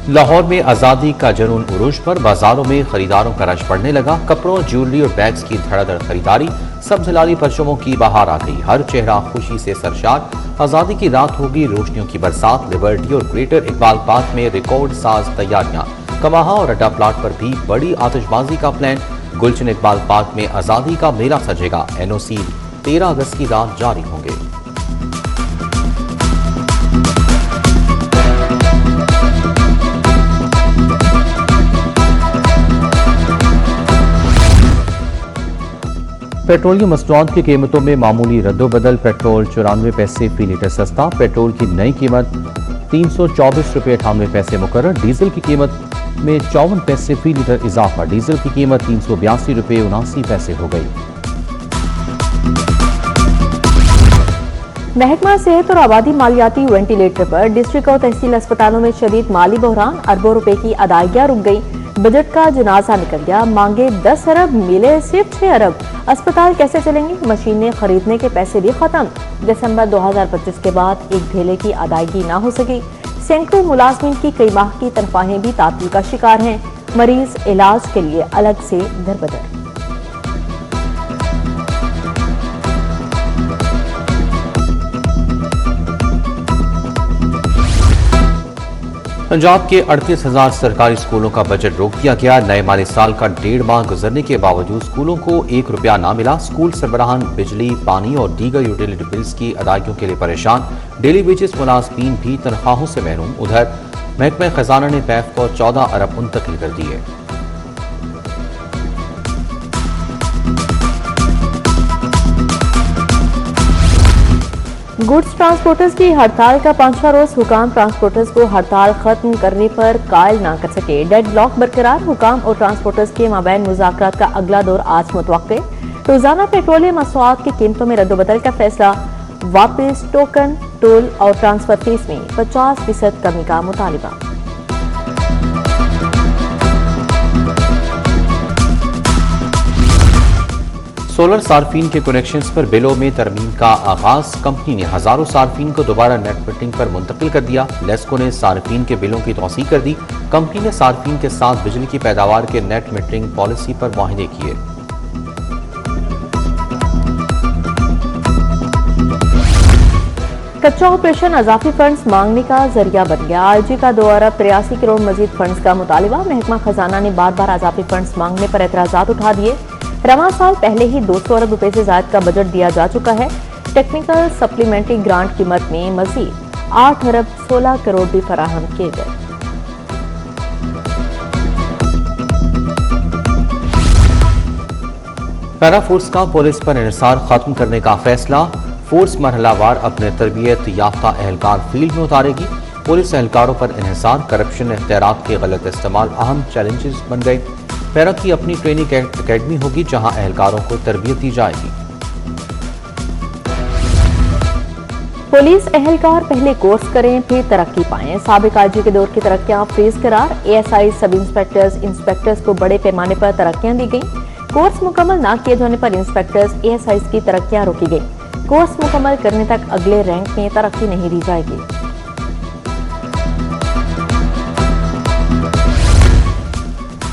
लाहौर में आज़ादी का जुनून उरूज पर बाजारों में खरीदारों का रश बढ़ने लगा। कपड़ों, ज्वेलरी और बैग्स की धड़ाधड़ खरीदारी। सब हिलाली परचमों की बहार आ गई। हर चेहरा खुशी से सरशार। आज़ादी की रात होगी रोशनियों की बरसात। लिबर्टी और ग्रेटर इकबाल पार्क में रिकॉर्ड साज तैयारियां। कमाहा और अड्डा प्लाट पर भी बड़ी आतिशबाजी का प्लान। गुलशन इकबाल पार्क में आज़ादी का मेला सजेगा। NOC 13 अगस्त की रात जारी होंगे। पेट्रोलियम मसनूआत की कीमतों में मामूली रद्दोबदल। पेट्रोल 94 पैसे फी लीटर सस्ता। पेट्रोल की नई कीमत 324 रुपये 98 पैसे मुकर्रर। डीजल की कीमत में 54 पैसे फी लीटर इजाफा। डीजल की कीमत 382 रुपये 79 पैसे हो गई। महकमा सेहत और आबादी मालियाती वेंटिलेटर पर डिस्ट्रिक्ट और तहसील अस्पतालों में शदीद माली बहरान। अरबों रुपए की अदायगियां रुक गई। बजट का जनाजा निकल गया। मांगे 10 अरब, मिले सिर्फ 6 अरब। अस्पताल कैसे चलेंगे? मशीनें खरीदने के पैसे भी खत्म। दिसंबर 2025 के बाद एक धेले की अदायगी ना हो सकी। सैकड़ों मुलाजमीन की कई माह की तनख्वाहें भी तातील का शिकार हैं। मरीज इलाज के लिए अलग से दरबदर। पंजाब के 38,000 सरकारी स्कूलों का बजट रोक दिया गया। नए माली साल का 1.5 माह गुजरने के बावजूद स्कूलों को 1 रुपया ना मिला। स्कूल सरबराहान बिजली, पानी और दीगर यूटिलिटी बिल्स की अदायगियों के लिए परेशान। डेली वेजेस मुलाजमीन भी तनख्वाहों से महरूम। उधर महकमा खजाना ने पैफ को 14 अरब मुंतकिल कर दिए। गुड्स ट्रांसपोर्टर्स की हड़ताल का 5वां रोज। हुकाम ट्रांसपोर्टर्स को हड़ताल खत्म करने पर कायल ना कर सके। डेड ब्लॉक बरकरार। हुकाम और ट्रांसपोर्टर्स के माबैन मुज़ाकरात का अगला दौर आज मुतवक्के। रोजाना पेट्रोलियम मसनूआत की कीमतों में रद्दोबदल का फैसला। वापस टोकन, टोल और ट्रांसफर फीस में 50% कमी का मुतालिबा। सोलर सार्फिन के कनेक्शंस पर बिलों में तरमीम का आगाज। कंपनी ने हजारों सार्फिन को दोबारा नेट मीटरिंग पर मुंतकिल कर दिया। लेस्को ने सार्फिन के बिलों की तौसीह कर दी। कंपनी ने सार्फिन के साथ बिजली की पैदावार के नेट मीटरिंग पॉलिसी पर मुआहदे किए। कच्चा ऑपरेशन अजाफी फंड्स मांगने का जरिया बन गया। IG का 2 अरब 83 करोड़ मजीद फंड्स का मुतालिबा। महकमा खजाना ने बार बार अजाफी फंड्स मांगने पर एतराजात उठा दिए। रवां साल पहले ही 200 अरब रुपए से ज्यादा का बजट दिया जा चुका है। टेक्निकल सप्लीमेंट्री ग्रांट कीमत में मजीद 8 अरब 16 करोड़ भी फराहम किए गए। पैरा फोर्स का पुलिस पर इन्हिसार खत्म करने का फैसला। फोर्स मरहलावार अपने तरबियत याफ्ता एहलकार फील्ड में उतारेगी। पुलिस एहलकारों पर इन्हिसार, करप्शन, इख्तियारात के गलत इस्तेमाल अहम चैलेंजेस बन गए। पैरा की अपनी ट्रेनिंग एकेडमी होगी जहां एहलकारों को तरबियत दी जाएगी। पुलिस एहलकार पहले कोर्स करें फिर तरक्की पाएं। साबिक IG के दौर की तरक्कियां फ्रीज करार। ASI, सब इंस्पेक्टर्स, इंस्पेक्टर्स को बड़े पैमाने पर तरक्कियां दी गई। कोर्स मुकम्मल न किए जाने पर इंस्पेक्टर्स, ASIs की तरक्कियां रोकी गई। कोर्स मुकम्मल करने तक अगले रैंक में तरक्की नहीं दी जाएगी।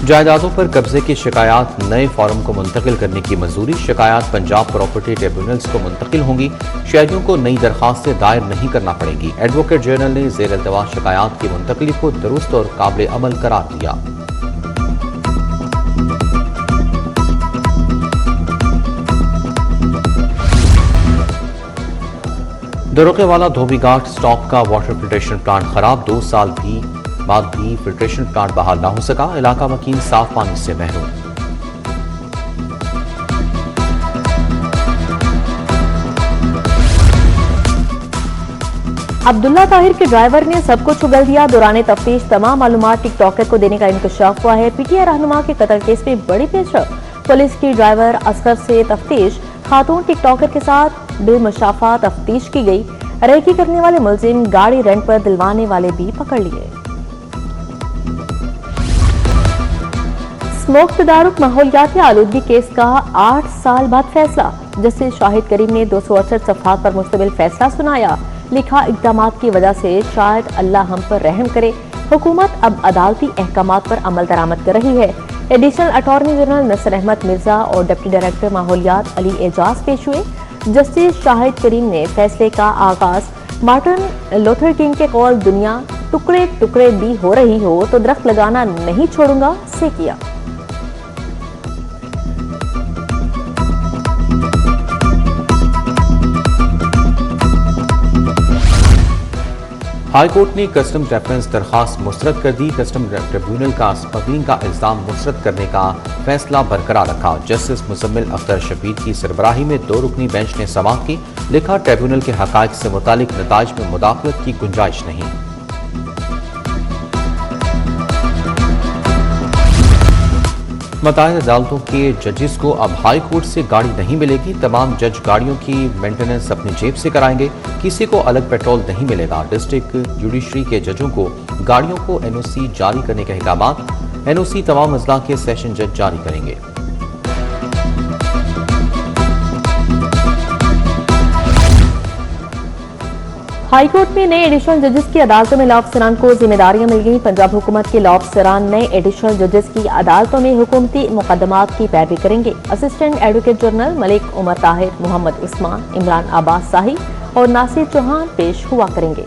जायदादों पर कब्जे की शिकायत नए फॉर्म को मुंतकिल करने की मंजूरी। शिकायत पंजाब प्रॉपर्टी ट्रिब्यूनल्स को मुंतकिल होंगी। शहरियों को नई दरखास्तें दायर नहीं करना पड़ेगी। एडवोकेट जनरल ने ज़ेर इल्तवा शिकायत की मुंतकिली को दुरुस्त और काबिल अमल करार दिया। दरोकेवाला धोबीघाट स्टॉप का वाटर फिल्ट्रेशन प्लांट खराब। 2 साल बाद भी फिल्ट्रेशन प्लांट बहाल ना हो सका। इलाका मकीन साफ पानी से महरूम। अब्दुल्ला ताहिर के ड्राइवर ने सब कुछ उगल दिया। दौरान तफ्तीश तमाम मालूमात टिकटॉकर को देने का इंकशाफ हुआ है। PTI रहनुमा के कत्ल केस में बड़ी पेशरफ। पुलिस की ड्राइवर असगर से तफ्तीश। खातून टिकटॉकर के साथ बेमुशाफा तफ्तीश की गई। रेकी करने वाले मुलजिम, गाड़ी रेंट पर दिलवाने वाले भी पकड़ लिए। स्मोक तदारुक माहौलियाती आलूदगी केस का 8 साल बाद फैसला। जस्टिस शाहिद करीम ने 268 सफ़हात पर मुश्तमिल फैसला सुनाया। लिखा, इक़दामात की वजह से शायद अल्लाह हम पर रहम करे। हुकूमत अब अदालती अहकामात पर अमल दरामद कर रही है। एडिशनल अटॉर्नी जनरल नसर अहमद मिर्जा और डिप्टी डायरेक्टर माहौलियात अली एजाज पेश हुए। जस्टिस शाहिद करीम ने फैसले का आगाज मार्टिन लूथर किंग के कौल दुनिया टुकड़े टुकड़े भी हो रही हो तो दरख्त लगाना नहीं छोड़ूंगा से किया। हाईकोर्ट ने कस्टम रेफरेंस दरखास्त मुस्तरद कर दी। कस्टम ट्रिब्यूनल का स्मगलिंग का इल्जाम मुस्तरद करने का फैसला बरकरार रखा। जस्टिस मुजम्मिल अख्तर शबीर की सरबराही में 2 रुकनी बेंच ने समाअत की। लिखा, ट्रिब्यूनल के हकायक से मुतालिक नताइज में मुदाखलत की गुंजाइश नहीं। मतदाता अदालतों के जजेस को अब हाई कोर्ट से गाड़ी नहीं मिलेगी। तमाम जज गाड़ियों की मेंटेनेंस अपनी जेब से कराएंगे। किसी को अलग पेट्रोल नहीं मिलेगा। डिस्ट्रिक्ट जुडिशरी के जजों को गाड़ियों को एनओसी जारी करने के अहकामात। एनओसी तमाम अजला के सेशन जज जारी करेंगे। हाईकोर्ट में नए एडिशनल जजेस की अदालतों में लॉ अफसरान को जिम्मेदारियां मिल गई। पंजाब हुकूमत के लॉ अफसरान नए एडिशनल जजेस की अदालतों में हुकूमती मुकदमात की पैरवी करेंगे। Assistant advocate general Malik Umar Tahir, Mohammad Usman, Imran Abbas Shahi और नासिर चौहान पेश हुआ करेंगे।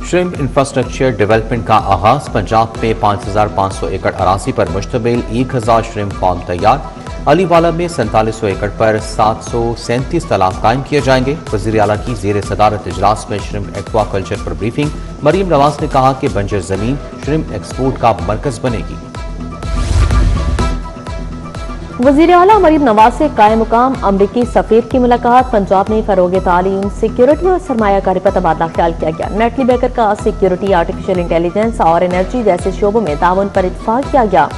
श्रिम्प इंफ्रास्ट्रक्चर डेवलपमेंट का आगाज। पंजाब में 5500 एकड़ अराजी पर मुश्तमिल 1000 श्रिम्प फार्म तैयार। अलीवाला में 4700 एकड़ पर 737 तालाब कायम किए जाएंगे। वज़ीर आला की ज़ेर सदारत इजलास में श्रिम्प एक्वा कल्चर पर ब्रीफिंग। मरीम नवाज ने कहा कि बंजर जमीन श्रिम्प एक्सपोर्ट का मरकज बनेगी। वज़ीर आला मरीम नवाज से कायम मुकाम अमरीकी सफीर की मुलाकात। पंजाब में फरोग तालीम, सिक्योरिटी और सरमायाकारी पर तबादला ख्याल किया गया। नेटली बेकर का सिक्योरिटी, आर्टिफिशियल इंटेलिजेंस और एनर्जी जैसे शोबों में ताउन पर इत्तफाक किया गया।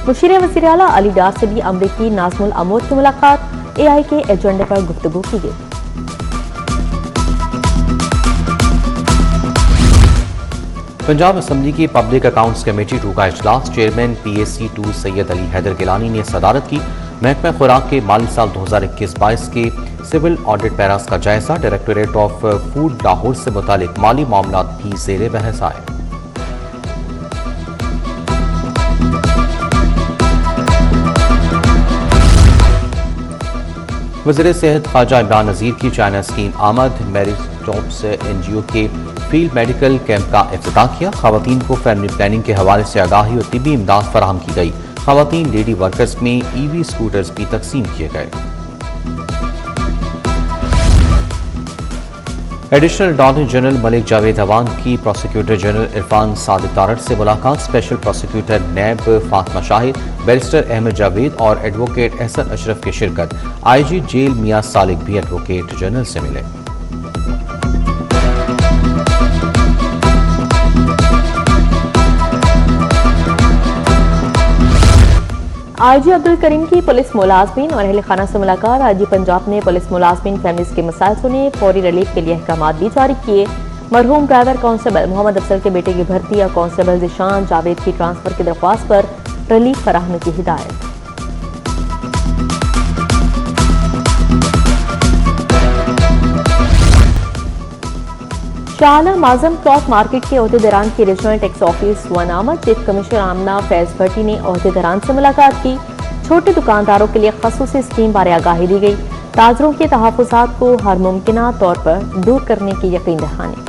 मुशीर वज़ीर आला अली डार से भी अमरीकी नाज़मुल अमूर की मुलाकात। AI के एजेंडे पर गुफ्तगू की गई। पंजाब असम्बली की पब्लिक अकाउंट्स कमेटी 2 का इजलास। चेयरमैन PAC 2 सैयद अली हैदर गिलानी ने सदारत की। महकमा खुराक के माली साल 2021-22 के सिविल ऑडिट पैरास का जायजा। डायरेक्टोरेट ऑफ फूड लाहौर से मुतालिक माली मामलात भी ज़ेरे बहस आए। वज़ीर सेहत ख्वाजा इमरान नज़ीर की चाइना स्कीम आमद। मैरिज जॉब्स NGO के फील्ड मेडिकल कैंप का इफ्तिताह किया। खवातीन को फैमिली प्लानिंग के हवाले से आगाही और तिब्बी इमदाद फराहम की गई। खवातीन लेडी वर्कर्स में EV स्कूटर्स भी तकसीम किए गए। Additional attorney general Malik Javed Awan की प्रोसिक्यूटर जनरल इरफान सादिक तारड़ से मुलाकात। Special prosecutor NAB Fatima Shahid, barrister Ahmed Javed और एडवोकेट एहसन अशरफ की शिरकत। IG जेल मियां सालिक भी एडवोकेट जनरल से मिले। IG अब्दुल करीम की पुलिस मुलाजमीन और अहल खाना से मुलाकात। IG पंजाब ने पुलिस मुलाजमीन फैमिलीज के मसाइल सुने। फौरी रिलीफ के लिए अहकामात भी जारी किए। मरहूम ड्राइवर कांस्टेबल मोहम्मद अफजल के बेटे की भर्ती और कांस्टेबल जिशान जावेद की ट्रांसफर की दरख्वास्त पर रिलीफ फराहमी की हिदायत। शाहआलम आजम क्लॉथ मार्केट के अहदेदारान की रीजनल टैक्स ऑफिस वनामत। चीफ कमिश्नर आमना फैज भट्टी ने अहदेदारान से मुलाकात की। छोटे दुकानदारों के लिए खसूसी स्कीम बारे आगाही दी गई। ताजरों के तहफ़्फ़ुज़ात को हर मुमकिन तौर पर दूर करने की यकीन दहानी।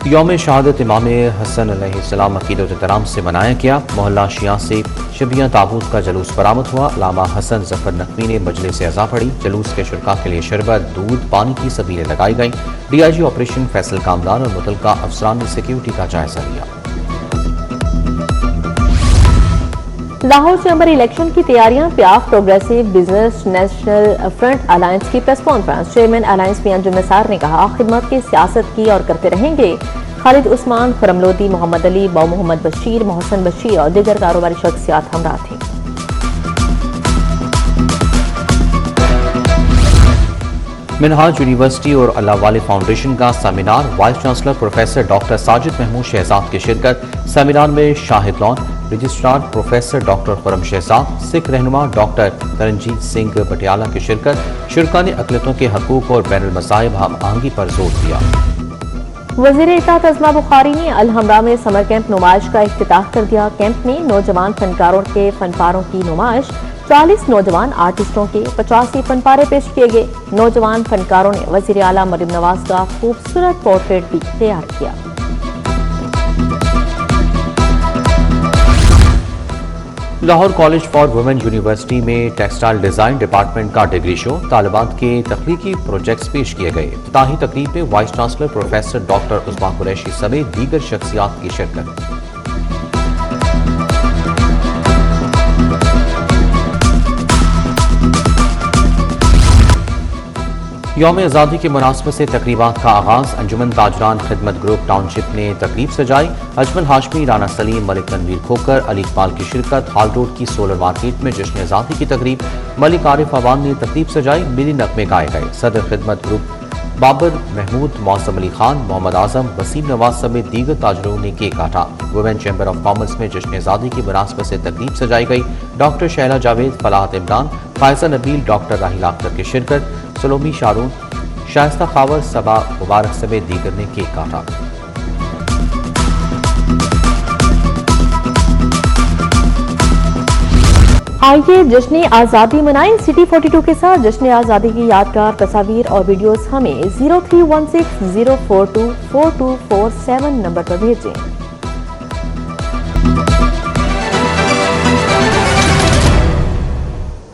यौम शहादत इमाम हसन अलैहिस्सलाम अक़ीदत व एहतराम से मनाया गया। मोहल्ला शिया से शबिया ताबूत का जुलूस बरामद हुआ। अल्लामा हसन जफर नकवी ने मजलिस अज़ा पढ़ी। जुलूस के शुरका के लिए शरबत, दूध, पानी की सबीलें लगाई गईं। DIG ऑपरेशन फैसल कामरान और मुतलका अफसरान ने सिक्योरिटी का जायजा लिया। लाहौर चैम्बर इलेक्शन की तैयारियां। PIAF progressive business national front alliance की प्रेस कॉन्फ्रेंस। चेयरमैन अलायंस मियां जुम्मेसार ने कहा, खिदमत की सियासत की और करते रहेंगे। खालिद उस्मान, खुरम लोधी, मोहम्मद अली, बौ मोहम्मद बशीर, मोहसन बशीर और दीगर कारोबारी शख्सियात हमरा थी। मिनहाज यूनिवर्सिटी और अल्लाह वाले फाउंडेशन का seminar, vice chancellor professor doctor Sajid Mahmood Shahzad की शिरकत। सेमिनार में Shahid lawn, registrar professor doctor Khurram Shahzad, Sikh रहनुमा डॉक्टर तरनजीत सिंह पटियाला की शिरकत। शुरका ने अक़लियतों के हकूक़ और बैनुल मज़ाहिब हम आहंगी पर जोर दिया। वज़ीर इत्तेहाद अज़मा बुखारी ने अल-हमरा में समर कैंप नुमाइश का इफ्तिताह कर दिया। कैंप में नौजवान फनकारों के फनपारों की नुमाइश, 40 नौजवान आर्टिस्टों के 85 फनपारे पेश किए गए। नौजवान फनकारों ने वज़ीर आला मरियम नवाज का खूबसूरत पोर्ट्रेट भी तैयार किया। Lahore college for women university में टेक्सटाइल डिजाइन डिपार्टमेंट का डिग्री शो, तालिबात के तख्लीकी प्रोजेक्ट्स पेश किए गए। इफ्तिताही तकरीब में vice chancellor professor doctor Usma Qureshi समेत दीगर शख्सियात की शिरकत। यौम आज़ादी के मुनासिबत से तकरीबात का आगाज। अंजुमन ताजरान खिदमत ग्रुप टाउनशिप ने तकरीब सजाई। अजमल हाशमी, राना सलीम, मलिक तनवीर खोकर, अली इकबाल की शिरकत। हाल रोड की सोलर मार्केट में जश्न आज़ादी की तकरीब। मलिक आरिफ अवान ने तकरीब सजाई। मिली नगमे गाए गए। सदर खिदमत ग्रुप बाबर महमूद, मौसम अली खान, मोहम्मद आजम, वसीम नवाज समेत दीगर ताजरों ने केक काटा। वुमेन चैम्बर ऑफ कॉमर्स में जश्न आज़ादी की मुनासिबत से तकरीब सजाई गई। डॉक्टर शैला जावेद, फलाहत इमरान, फायजा नबील, डॉक्टर राहिल अख्तर की शिरकत। सलोमी शारून, शाइस्ता खावर, सबा मुबारक समेत दीगर ने केक काटा। आइए जश्न आज़ादी मनाएं। सिटी 42 के साथ जश्न आज़ादी की यादगार तस्वीर और वीडियोस हमें 0316 042 4247 नंबर पर भेजें।